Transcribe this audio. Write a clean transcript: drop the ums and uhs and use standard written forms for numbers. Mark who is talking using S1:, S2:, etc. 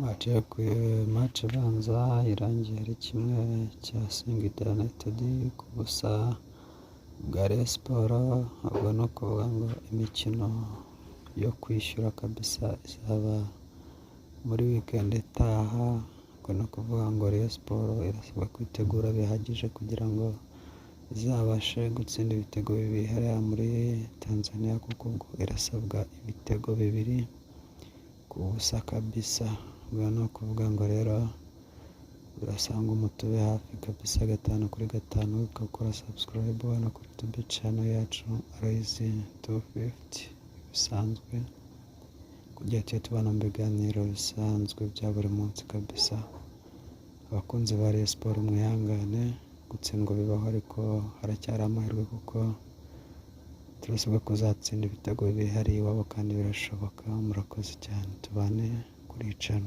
S1: Match ibanza irangiye ari kimwe cya Singida United ku busa bwa Rayon Sports. Ubwo ni ukuvuga ngo imikino yo kwishyura kabisa izaba muri weekend itaha. Ubwo ni ukuvuga ngo Rayon Sports irasabwa kwitegura bihagije kugira ngo izabashe gutsinda ibitego bibiri hariya muri Tanzania, kuko ubwo irasabwa ibitego bibiri ku busa kabisa. Ubwo ni ukuvuga ngo rero birasanga umutube hafi kabisa 5/5 ugakora subscribe hano kuri YouTube channel yacu Aloys 250 bisanzwe, kugira ngo tubana mu biganiro bisanzwe bya buri munsi kabisa. Abakunzi ba Rayon Sports mwihangane, gutsindwa bibaho ariko haracyari amahirwe kuko turasabwa kuzatsinda ibitego bibiri hariya iwabo kandi birashoboka. Murakoze cyane, tubane kuri channel.